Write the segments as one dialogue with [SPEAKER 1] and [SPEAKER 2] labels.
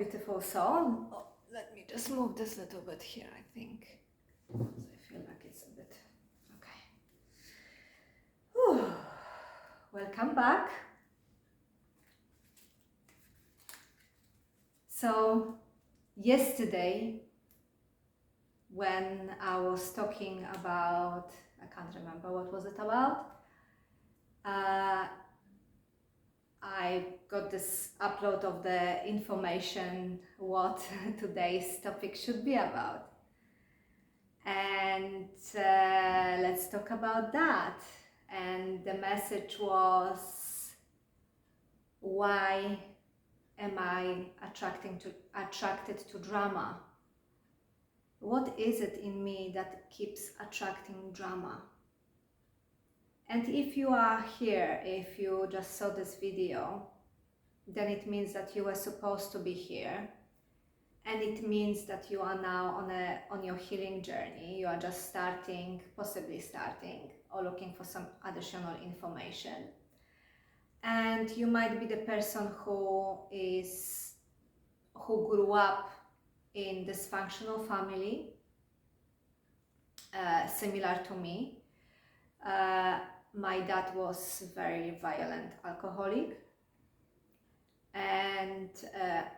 [SPEAKER 1] beautiful soul. Oh, let me just move this little bit here, I think. I feel like it's a bit, okay. Whew. Welcome back. So, yesterday, when I was talking about, I can't remember what was it about, I got this upload of the information what today's topic should be about. And let's talk about that. And the message was, why am I attracted to drama? What is it in me that keeps attracting drama? And if you are here, if you just saw this video, then it means that you were supposed to be here. And it means that you are now on your healing journey. You are just starting, possibly starting, or looking for some additional information. And you might be the person who grew up in dysfunctional family, similar to me. My dad was very violent alcoholic, and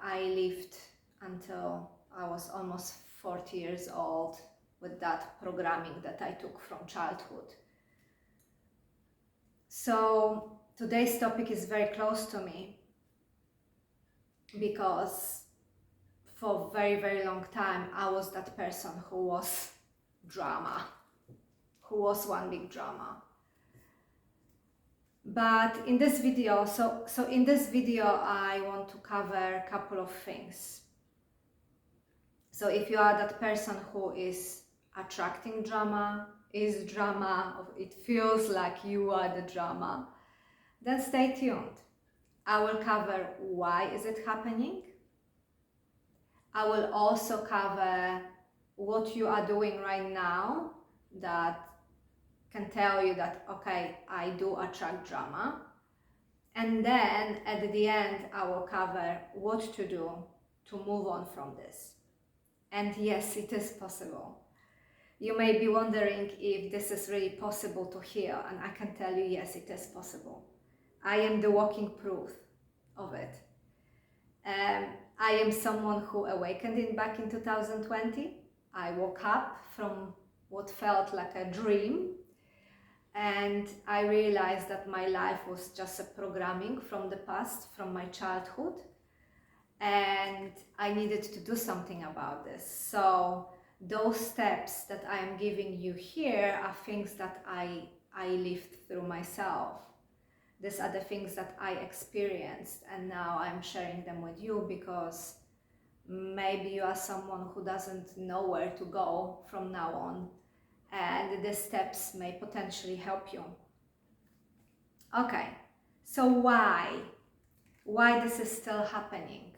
[SPEAKER 1] I lived until I was almost 40 years old with that programming that I took from childhood. So today's topic is very close to me because for a very, very long time I was that person who was drama, who was one big drama. But in this video, so in this video I want to cover a couple of things. So if you are that person who is attracting drama, is drama, it feels like you are the drama, then stay tuned. I will cover why is it happening. I will also cover what you are doing right now that can tell you that, okay, I do attract drama. And then at the end, I will cover what to do to move on from this. And yes, it is possible. You may be wondering if this is really possible to heal, and I can tell you, yes, it is possible. I am the walking proof of it. I am someone who awakened back in 2020. I woke up from what felt like a dream, and I realized that my life was just a programming from the past, from my childhood, and I needed to do something about this. So those steps that I am giving you here are things that I lived through myself. These are the things that I experienced, and now I'm sharing them with you because maybe you are someone who doesn't know where to go from now on, and the steps may potentially help you. Okay, so why this is still happening?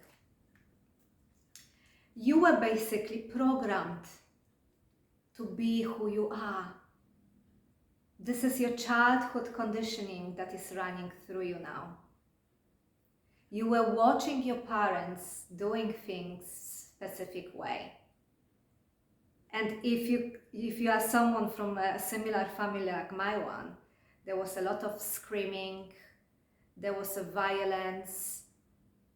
[SPEAKER 1] You were basically programmed to be who you are. This is your childhood conditioning that is running through you now. You were watching your parents doing things specific way. And if you are someone from a similar family like my one, there was a lot of screaming, there was a violence,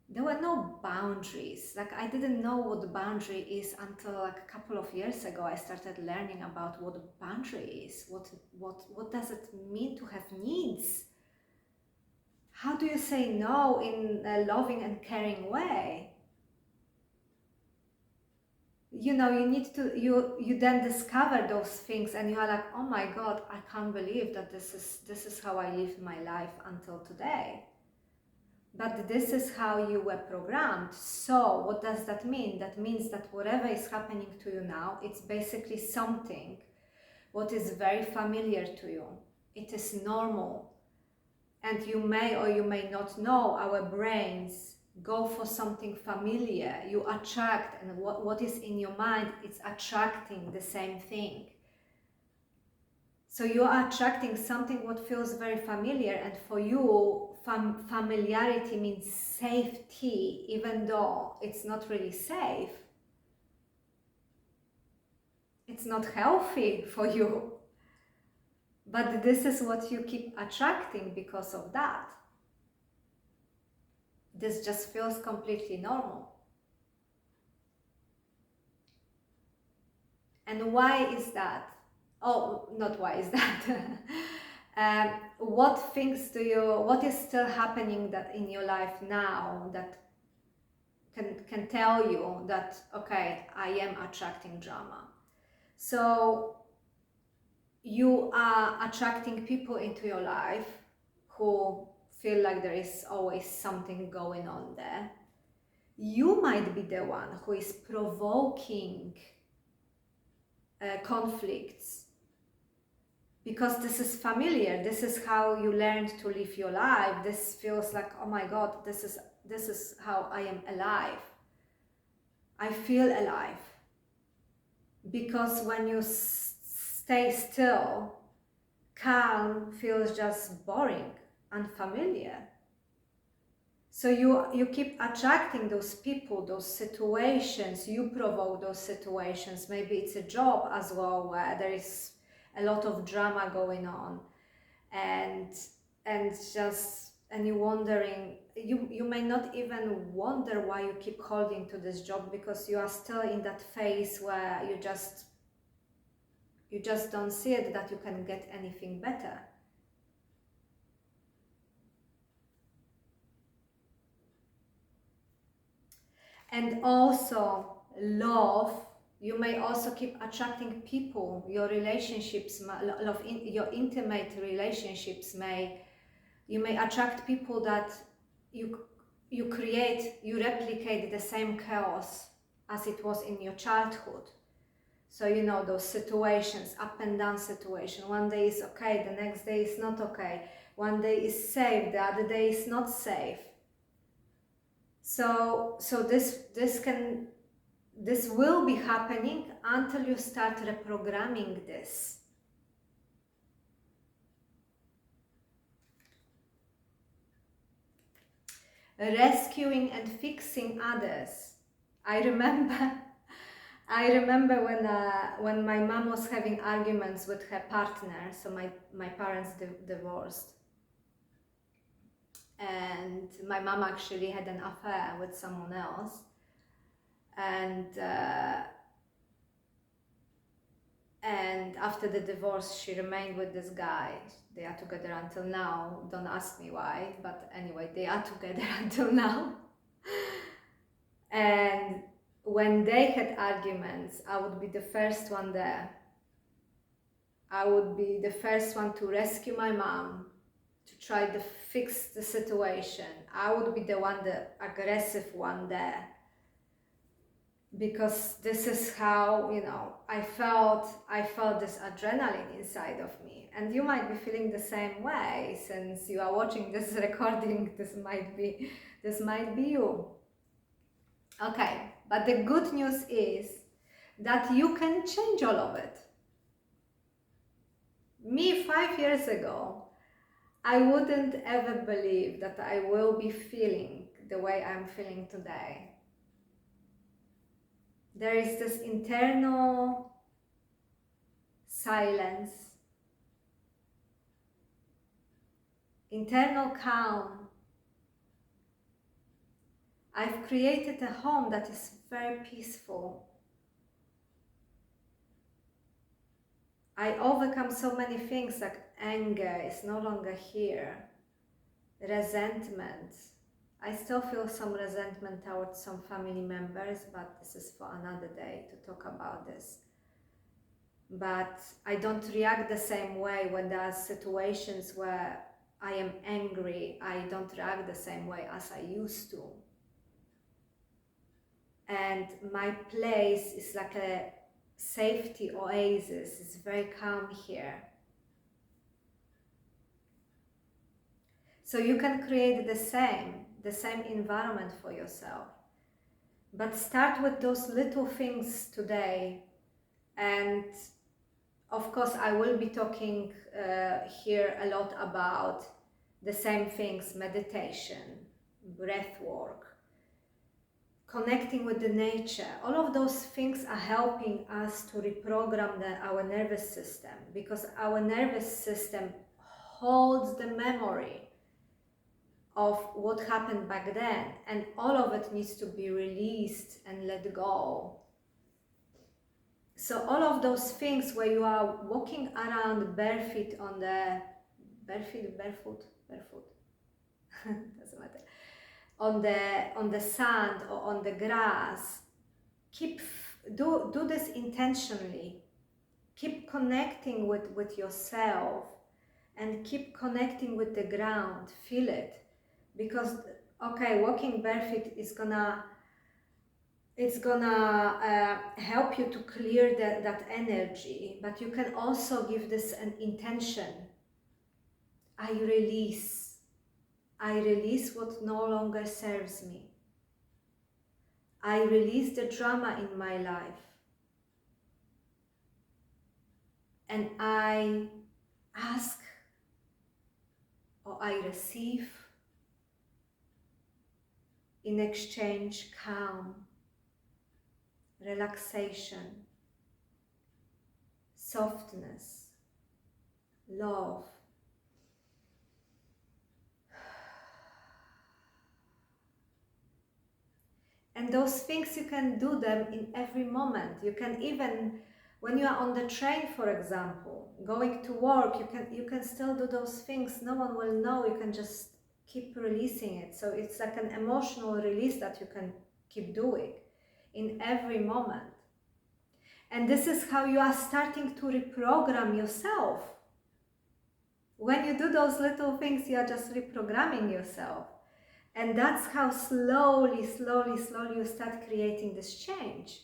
[SPEAKER 1] there were no boundaries. Like, I didn't know what the boundary is until like a couple of years ago. I started learning about what a boundary is. What does it mean to have needs? How do you say no in a loving and caring way? You know, you need to, you then discover those things, and you are like, oh my God, I can't believe that this is how I lived my life until today. But this is how you were programmed. So what does that mean? That means that whatever is happening to you now, it's basically something what is very familiar to you. It is normal. And you may or you may not know, our brains go for something familiar. You attract, and what is in your mind, it's attracting the same thing. So you are attracting something what feels very familiar, and for you, familiarity means safety, even though it's not really safe. It's not healthy for you. But this is what you keep attracting because of that. This just feels completely normal. And why is that? Oh, not why is that? What things do you, what is still happening that in your life now that can tell you that, okay, I am attracting drama? So you are attracting people into your life who feel like there is always something going on there. You might be the one who is provoking conflicts, because this is familiar. This is how you learned to live your life. This feels like, oh my God, this is how I am alive. I feel alive. Because when you stay still, calm feels just boring, unfamiliar. So you keep attracting those people, those situations. You provoke those situations. Maybe it's a job as well where there is a lot of drama going on, and you're wondering, you may not even wonder why you keep holding to this job, because you are still in that phase where you just don't see it, that you can get anything better. And also love, you may also keep attracting people, your relationships, your intimate relationships you may attract people that you replicate the same chaos as it was in your childhood. So you know those situations, up and down situation. One day is okay, the next day is not okay. One day is safe, the other day is not safe. So this will be happening until you start reprogramming this. Rescuing and fixing others. I remember when my mom was having arguments with her partner. So my parents divorced, and my mom actually had an affair with someone else, and after the divorce she remained with this guy. They are together until now. Don't ask me why, but anyway, they are together until now. And when they had arguments, I would be the first one there. I would be the first one to rescue my mom, to try to fix the situation. I would be the one, the aggressive one there. Because this is how, you know, I felt this adrenaline inside of me. And you might be feeling the same way, since you are watching this recording. This might be you. Okay, but the good news is that you can change all of it. Me 5 years ago, I wouldn't ever believe that I will be feeling the way I'm feeling today. There is this internal silence, internal calm. I've created a home that is very peaceful. I overcome so many things, like anger is no longer here, resentment. I still feel some resentment towards some family members, but this is for another day to talk about this. But I don't react the same way when there are situations where I am angry. I don't react the same way as I used to. And my place is like a safety oasis. It's very calm here. So you can create the same environment for yourself. But start with those little things today, and of course, I will be talking here a lot about the same things: meditation, breath work, connecting with the nature. All of those things are helping us to reprogram our nervous system, because our nervous system holds the memory of what happened back then, and all of it needs to be released and let go. So all of those things where you are walking around barefoot on the barefoot doesn't matter, on the sand or on the grass, do this intentionally. Keep connecting with yourself and keep connecting with the ground. Feel it, because okay, walking barefoot is gonna help you to clear that energy, but you can also give this an intention. I release what no longer serves me. I release the drama in my life, and I ask, or I receive in exchange calm, relaxation, softness, love. And those things, you can do them in every moment. You can even, when you are on the train, for example, going to work, you can still do those things. No one will know. You can just keep releasing it. So it's like an emotional release that you can keep doing in every moment. And this is how you are starting to reprogram yourself. When you do those little things, you are just reprogramming yourself. And that's how slowly you start creating this change.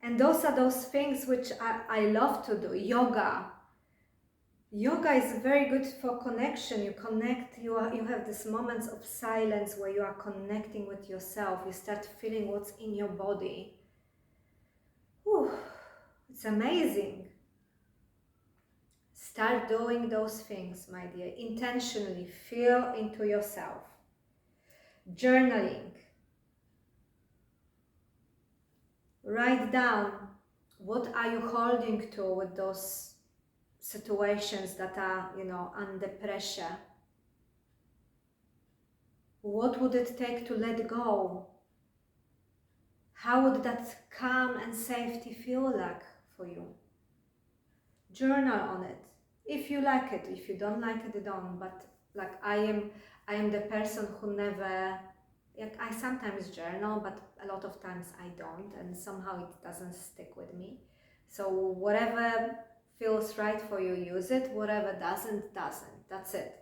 [SPEAKER 1] And those are those things which I love to do. Yoga. Yoga is very good for connection. You connect, you have these moments of silence where you are connecting with yourself. You start feeling what's in your body. Whew, it's amazing. Start doing those things, my dear. Intentionally feel into yourself. Journaling. Write down, what are you holding to with those situations that are, under pressure? What would it take to let go? How would that calm and safety feel like for you? Journal on it. If you like it, if you don't like it, don't. But like I am the person who never, I sometimes journal, but a lot of times I don't, and somehow it doesn't stick with me. So whatever feels right for you, use it. Whatever doesn't. That's it.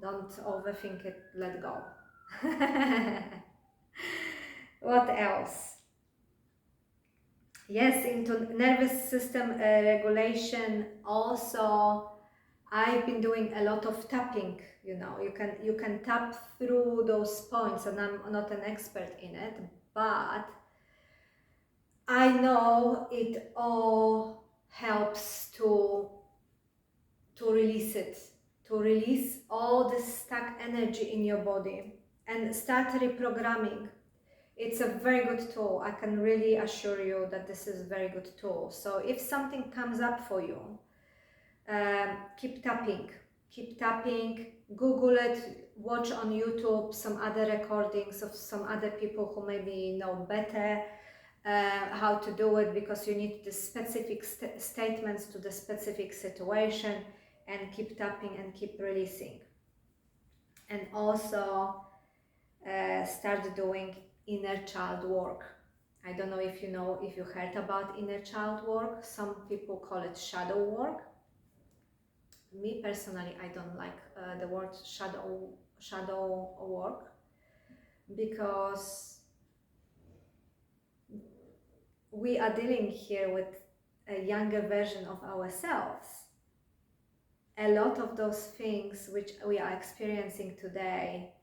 [SPEAKER 1] Don't overthink it, let go. What else? Yes, into nervous system regulation also, I've been doing a lot of tapping. You can tap through those points, and I'm not an expert in it, but I know it all helps to release it, to release all the stuck energy in your body and start reprogramming. It's a very good tool. I can really assure you that this is a very good tool. So if something comes up for you, keep tapping, Google it, watch on YouTube some other recordings of some other people who maybe know better how to do it, because you need the specific statements to the specific situation, and keep tapping and keep releasing. And also start doing inner child work. I don't know if you heard about inner child work. Some people call it shadow work. Me personally, I don't like the word shadow work, because we are dealing here with a younger version of ourselves. A lot of those things which we are experiencing today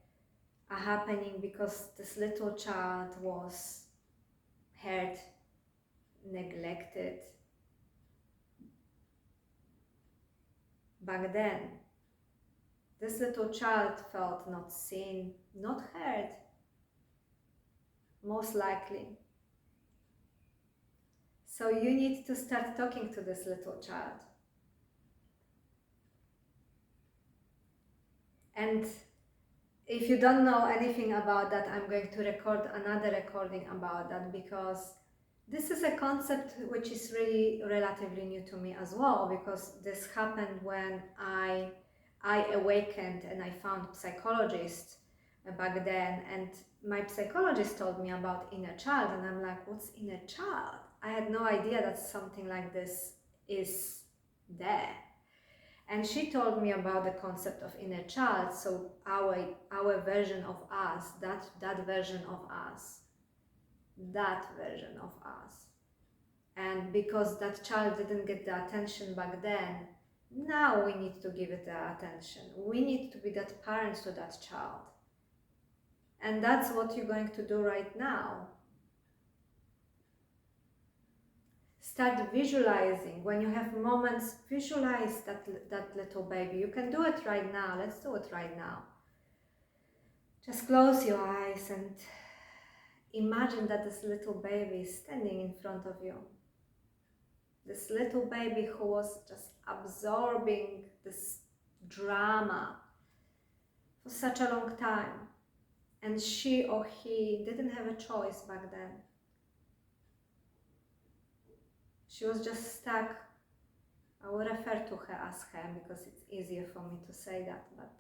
[SPEAKER 1] are happening because this little child was hurt, neglected, back then, this little child felt not seen, not heard, most likely. So you need to start talking to this little child. And if you don't know anything about that, I'm going to record another recording about that, because this is a concept which is really relatively new to me as well, because this happened when I awakened and I found psychologists back then, and my psychologist told me about inner child, and I'm like, what's inner child? I had no idea that something like this is there. And she told me about the concept of inner child, so our version of us, that version of us, that version of us. And because that child didn't get the attention back then, now we need to give it the attention. We need to be that parent to that child. And that's what you're going to do right now. Start visualizing. When you have moments, visualize that little baby. You can do it right now. Let's do it right now. Just close your eyes and imagine that this little baby is standing in front of you. This little baby who was just absorbing this drama for such a long time. And she or he didn't have a choice back then. She was just stuck. I will refer to her as her because it's easier for me to say that, but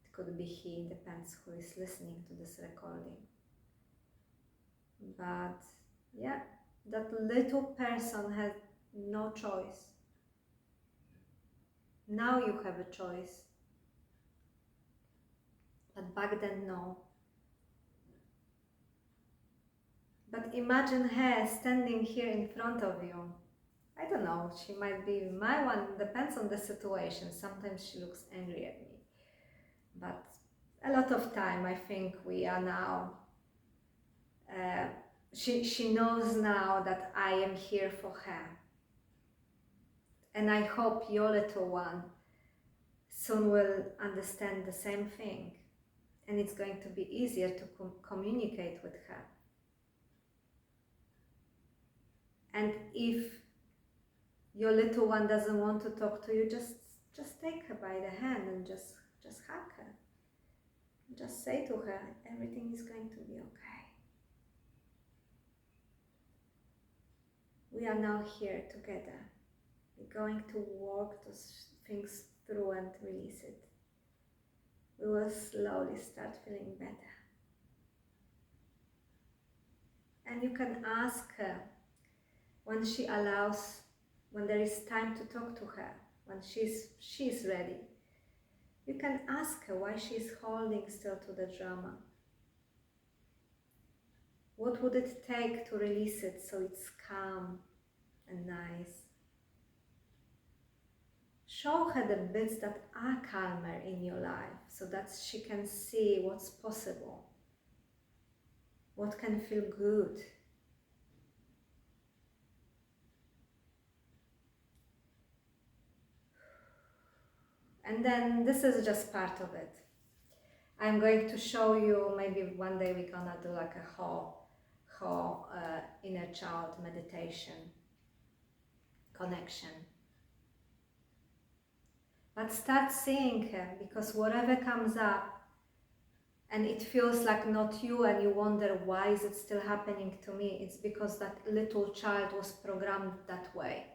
[SPEAKER 1] it could be he, depends who is listening to this recording. But yeah, that little person had no choice. Now you have a choice. But back then, no. But imagine her standing here in front of you. I don't know, she might be my one, depends on the situation. Sometimes she looks angry at me. But a lot of time I think we are now, she knows now that I am here for her. And I hope your little one soon will understand the same thing. And it's going to be easier to communicate with her. And if your little one doesn't want to talk to you, just take her by the hand and just hug her. Just say to her, everything is going to be okay. We are now here together. We're going to work those things through and release it. We will slowly start feeling better. And you can ask her when she allows, when there is time to talk to her, when she's ready. You can ask her why she's holding still to the drama. What would it take to release it so it's calm and nice? Show her the bits that are calmer in your life so that she can see what's possible, what can feel good. And then this is just part of it. I'm going to show you, maybe one day we're gonna do like a whole inner child meditation, connection. But start seeing her, because whatever comes up and it feels like not you and you wonder why is it still happening to me, it's because that little child was programmed that way.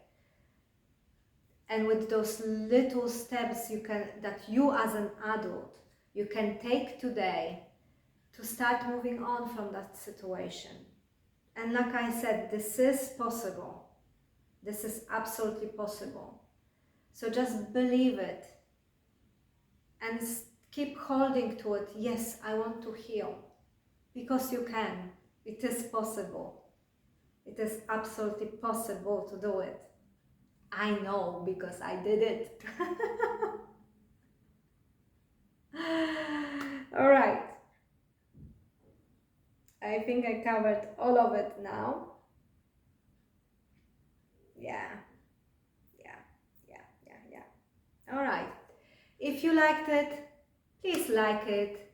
[SPEAKER 1] And with those little steps that you as an adult, you can take today to start moving on from that situation. And like I said, this is possible. This is absolutely possible. So just believe it and keep holding to it. Yes, I want to heal, because you can. It is possible. It is absolutely possible to do it. I know, because I did it. All right. I think I covered all of it now. Yeah. If you liked it, please like it,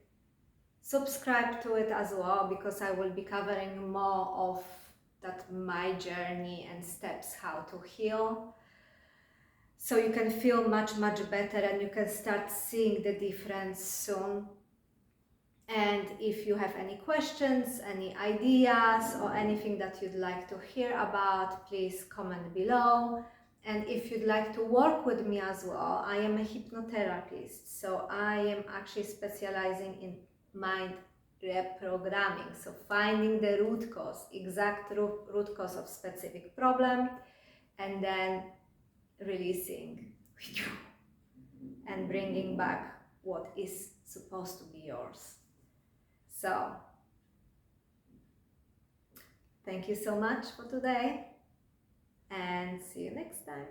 [SPEAKER 1] subscribe to it as well, because I will be covering more of that my journey and steps how to heal, so you can feel much better and you can start seeing the difference soon. And if you have any questions, any ideas, or anything that you'd like to hear about, please comment below. And if you'd like to work with me as well, I am a hypnotherapist, so I am actually specializing in mind reprogramming, so finding the root cause, exact root cause of specific problem, and then releasing and bringing back what is supposed to be yours. So, thank you so much for today, and see you next time.